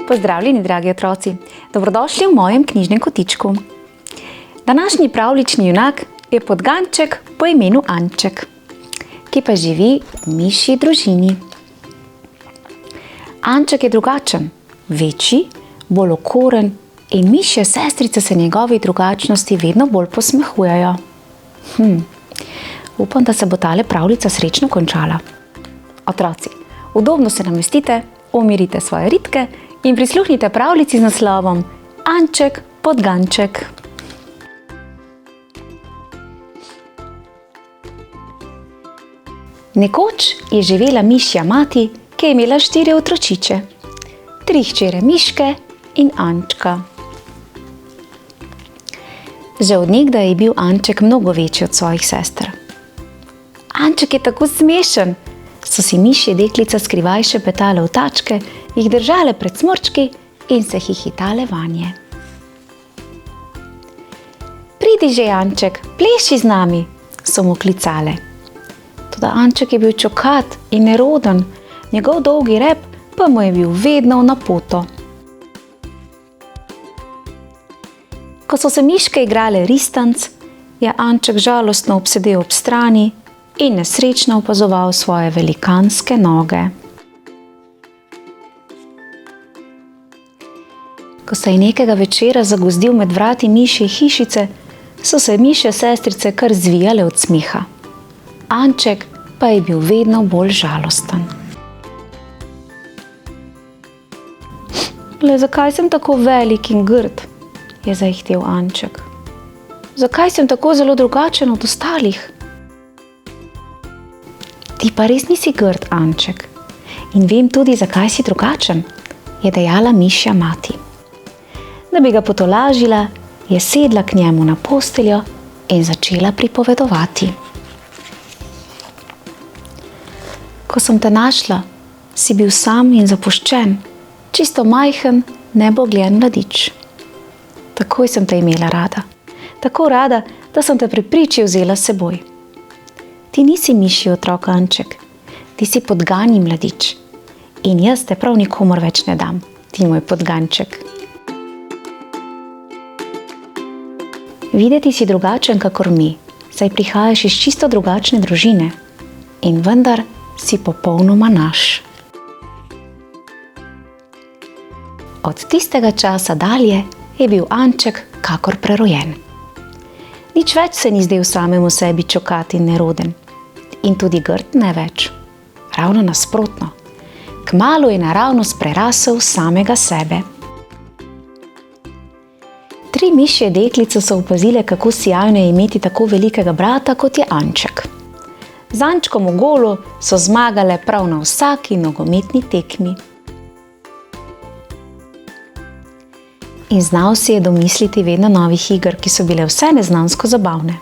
Pozdravljeni, dragi otroci! Dobrodošli v mojem knjižnem kotičku. Današnji pravljični junak je podganček po imenu Anček, ki pa živi v mišji družini. Anček je drugačen, večji, bolj okoren in mišje sestrice se njegovi drugačnosti vedno bolj posmehujejo. Upam, da se bo tale pravljica srečno končala. Otroci, udobno se namestite, umirite svoje ritke in prisluhnite pravljici z naslovom Anček podganček. Nekoč je živela mišja mati, ki je imela 4 otročiče, 3 hčere miške in Ančka. Že od nekdaj je bil Anček mnogo večji od svojih sester. Anček je tako smešen, so si mišje deklica skrivaj šepetale v tačke, jih držale pred smrčki in se hihitale vanje. Pridi že, Anček, pleši z nami, so mu klicale. Toda Anček je bil čokat in neroden, njegov dolgi rep pa mu je bil vedno v napoto. Ko so se miške igrale ristanc, je Anček žalostno obsedel ob strani in nesrečno opazoval svoje velikanske noge. Ko se je nekega večera zagozdil med vrati mišje hišice, so se mišje sestrice kar zvijale od smeha. Anček pa je bil vedno bolj žalosten. Le zakaj sem tako velik in grd, je zaihtel Anček. Zakaj sem tako zelo drugačen od ostalih? Ti pa res nisi grd, Anček. In vem tudi, zakaj si drugačen, je dejala mišja mati. Da bi ga potolažila, je sedla k njemu na posteljo in začela pripovedovati. Ko sem te našla, si bil sam in zapuščen, čisto majhen, nebogljen mladič. Takoj sem te imela rada. Tako rada, da sem te pri priči vzela s seboj. Ti nisi mišji otrok, Anček. Ti si podgani mladič. In jaz te prav nikomur več ne dam, ti moj podganček. Videti si drugačen kakor mi, saj prihajaš iz čisto drugačne družine. In vendar si popolnoma naš. Od tistega časa dalje je bil Anček kakor prerojen. Nič več se ni zdel samemu sebi čokat in neroden. In tudi grd ne več. Ravno nasprotno. Kmalu je naravnost prerasel samega sebe. 3 mišje deklice so opazile, kako sijajno je imeti tako velikega brata, kot je Anček. Z Ančkom v golu so zmagale prav na vsaki nogometni tekmi. In znal si je domisliti vedno novih iger, ki so bile vse neznansko zabavne.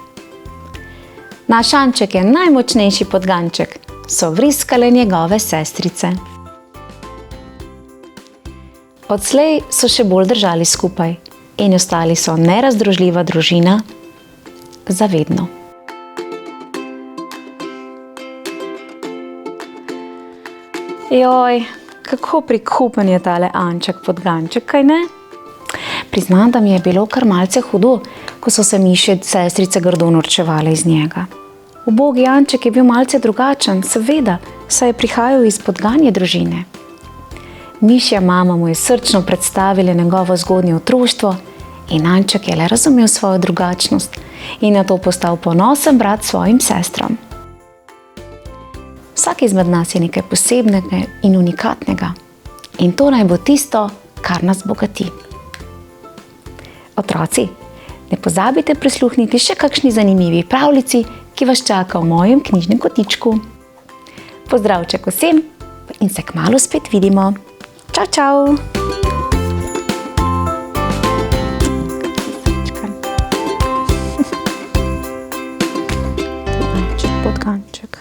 Naš Anček je najmočnejši podganček, so vriskale njegove sestrice. Odslej so še bolj držali skupaj in ostali so nerazdružljiva družina za vedno. Joj, kako prikupen je tale Anček podganček, kaj ne? Priznam, da mi je bilo kar malce hudo, ko so se mišje sestrice grdo norčevale iz njega. Ubogi Anček je bil malce drugačen, seveda, saj je prihajal iz podganje družine. Mišja mama mu je srčno predstavila njegovo zgodnje otroštvo in Anček je le razumel svojo drugačnost in nato postal ponosen brat svojim sestram. Vsak izmed nas je nekaj posebnega in unikatnega in to naj bo tisto, kar nas bogati. Otroci, ne pozabite prisluhniti še kakšni zanimivi pravljici, ki vas čaka v mojem knjižnem kotičku. Pozdravček vsem in se kmalu spet vidimo. Čau, čau! Podganček.